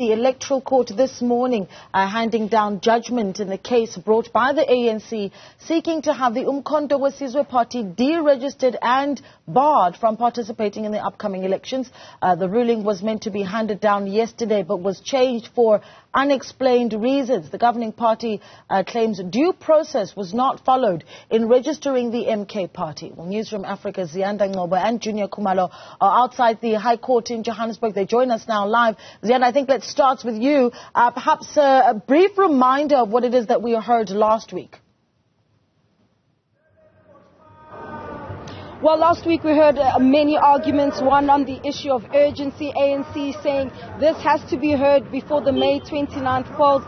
The Electoral Court this morning handing down judgment in the case brought by the ANC seeking to have the uMkhonto weSizwe party deregistered and barred from participating in the upcoming elections. The ruling was meant to be handed down yesterday but was changed for unexplained reasons. The governing party claims due process was not followed in registering the MK party. Well, Newzroom Afrika's Ziyanda, Ngcobo and Juniour Kumalo are outside the High Court in Johannesburg. They join us now live. Ziyanda, I think let's start with you. Perhaps a brief reminder of what it is that we heard last week. Well, last week we heard many arguments, one on the issue of urgency, ANC saying this has to be heard before the May 29th polls,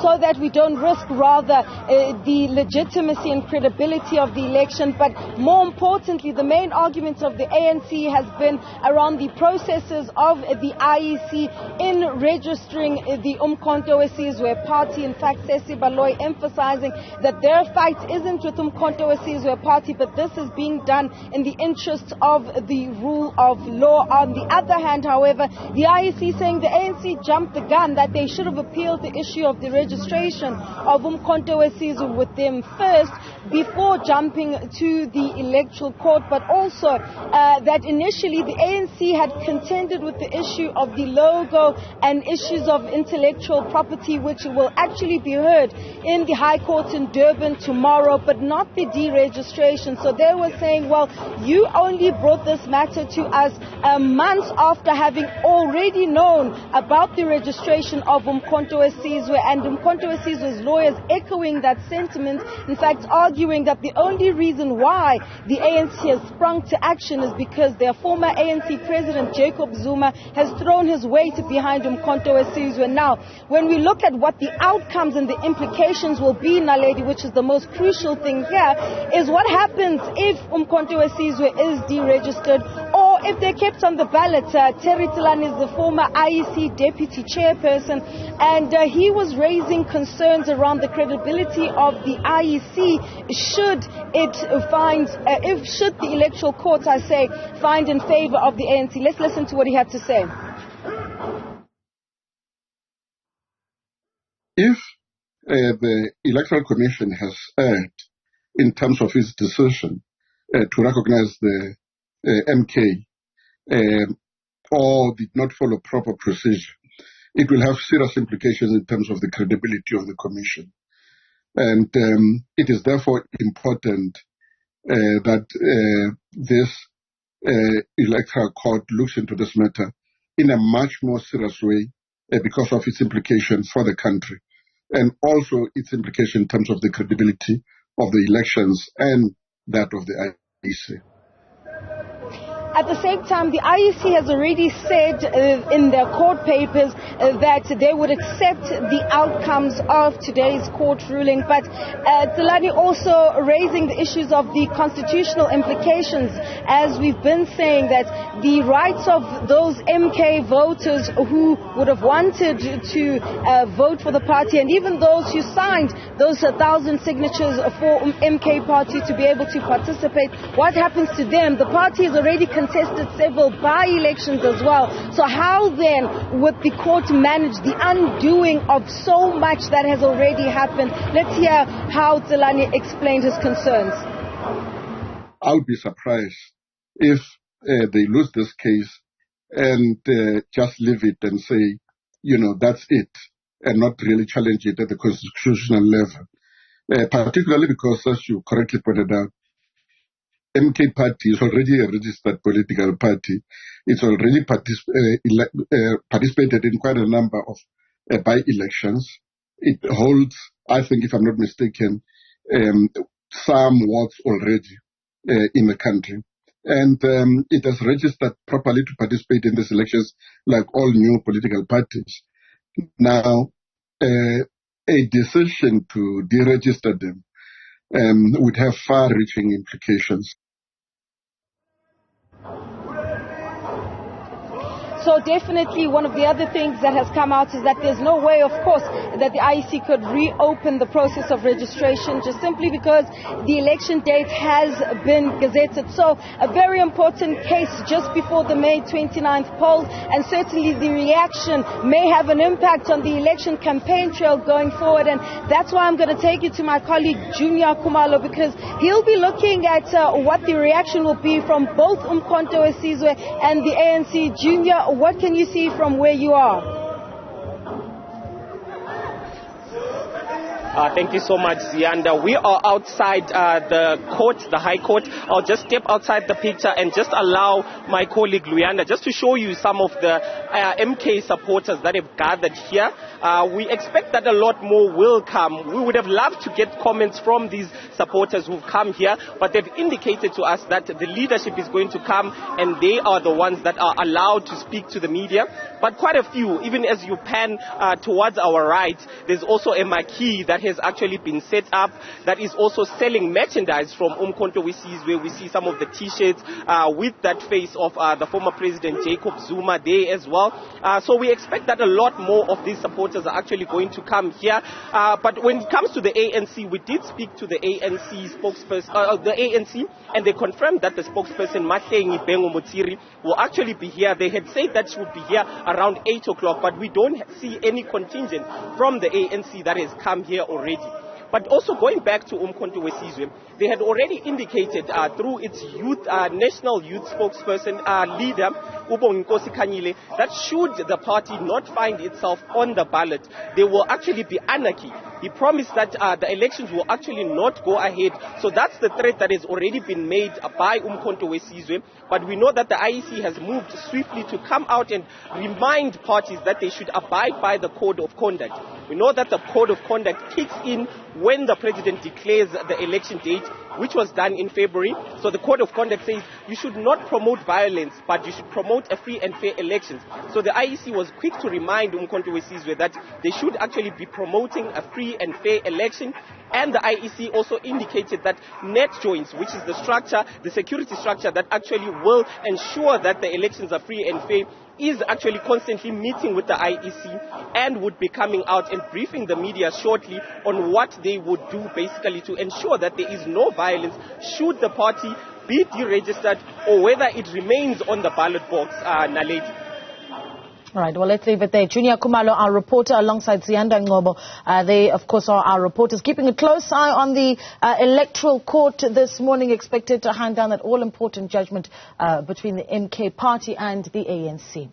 so that we don't risk rather the legitimacy and credibility of the election. But more importantly, the main argument of the ANC has been around the processes of the IEC in registering the uMkhonto weSizwe party. In fact, Sesi Baloyi emphasizing that their fight isn't with uMkhonto weSizwe party, but this is being done in the interest of the rule of law. On the other hand, however, the IEC saying the ANC jumped the gun, that they should have appealed the issue of the registration of uMkhonto weSizwe with them first before jumping to the Electoral Court, but also that initially the ANC had contended with the issue of the logo and issues of intellectual property, which will actually be heard in the High Court in Durban tomorrow, but not the deregistration. So they were saying, well, you only brought this matter to us months after having already known about the registration of uMkhonto weSizwe, and uMkhonto weSizwe's lawyers echoing that sentiment, in fact arguing that the only reason why the ANC has sprung to action is because their former ANC president Jacob Zuma has thrown his weight behind uMkhonto weSizwe. Now, when we look at what the outcomes and the implications will be, Naledi, which is the most crucial thing here, is what happens if uMkhonto weSizwe is deregistered, or if they're kept on the ballot. Terry Tilani is the former IEC deputy chairperson, and he was raising concerns around the credibility of the IEC should the Electoral Court, I say, find in favor of the ANC. Let's listen to what he had to say. If the Electoral Commission has erred in terms of its decision to recognize the MK or did not follow proper procedure, it will have serious implications in terms of the credibility of the Commission. And it is therefore important that this Electoral Court looks into this matter in a much more serious way because of its implications for the country, and also its implication in terms of the credibility of the elections and that of the IEC. At the same time, the IEC has already said in their court papers that they would accept the outcomes of today's court ruling. But Tilani also raising the issues of the constitutional implications, as we've been saying that the rights of those MK voters who would have wanted to vote for the party, and even those who signed those 1,000 signatures for MK party to be able to participate, what happens to them? The party has already contested several by-elections as well. So how then would the court manage the undoing of so much that has already happened? Let's hear how Tilani explained his concerns. I would be surprised if they lose this case and just leave it and say, that's it, and not really challenge it at the constitutional level. Particularly because, as you correctly pointed out, MK party is already a registered political party. It's already participated in quite a number of by-elections. It holds, I think, if I'm not mistaken, some wards already in the country. And it has registered properly to participate in these elections like all new political parties. Now, a decision to deregister them would have far-reaching implications. So definitely one of the other things that has come out is that there's no way, of course, that the IEC could reopen the process of registration just simply because the election date has been gazetted. So a very important case just before the May 29th polls, and certainly the reaction may have an impact on the election campaign trail going forward. And that's why I'm going to take you to my colleague Juniour Kumalo, because he'll be looking at what the reaction will be from both uMkhonto weSizwe and the ANC. Juniour, what can you see from where you are? Thank you so much, Ziyanda. We are outside the court, the High Court. I'll just step outside the picture and just allow my colleague Luyanda just to show you some of the MK supporters that have gathered here. We expect that a lot more will come. We would have loved to get comments from these supporters who've come here, but they've indicated to us that the leadership is going to come and they are the ones that are allowed to speak to the media. But quite a few, even as you pan towards our right, there's also a marquee that has actually been set up that is also selling merchandise from uMkhonto weSizwe. We see some of the t-shirts with that face of the former President Jacob Zuma there as well. So we expect that a lot more of these supporters are actually going to come here. But when it comes to the ANC, we did speak to the ANC spokesperson, the ANC, and they confirmed that the spokesperson Mahlengi Bengo Motsiri will actually be here. They had said that she would be here around 8 o'clock, but we don't see any contingent from the ANC that has come here already. But also going back to uMkhonto weSizwe, they had already indicated through its youth, national youth spokesperson leader, Khanyile, that should the party not find itself on the ballot, there will actually be anarchy. He promised that the elections will actually not go ahead. So that's the threat that has already been made by uMkhonto weSizwe. But we know that the IEC has moved swiftly to come out and remind parties that they should abide by the code of conduct. We know that the code of conduct kicks in when the president declares the election date, which was done in February. So the code of conduct says you should not promote violence, but you should promote a free and fair elections. So the IEC was quick to remind uMkhonto weSizwe that they should actually be promoting a free and fair election. And the IEC also indicated that net joints, which is the structure, the security structure that actually will ensure that the elections are free and fair, is actually constantly meeting with the IEC and would be coming out and briefing the media shortly on what they would do basically to ensure that there is no violence should the party be deregistered or whether it remains on the ballot box, Naledi. All right, well, let's leave it there. Juniour Kumalo, our reporter, alongside Ziyanda and Ngcobo. They, of course, are our reporters, keeping a close eye on the Electoral Court this morning, expected to hand down that all-important judgment between the MK party and the ANC.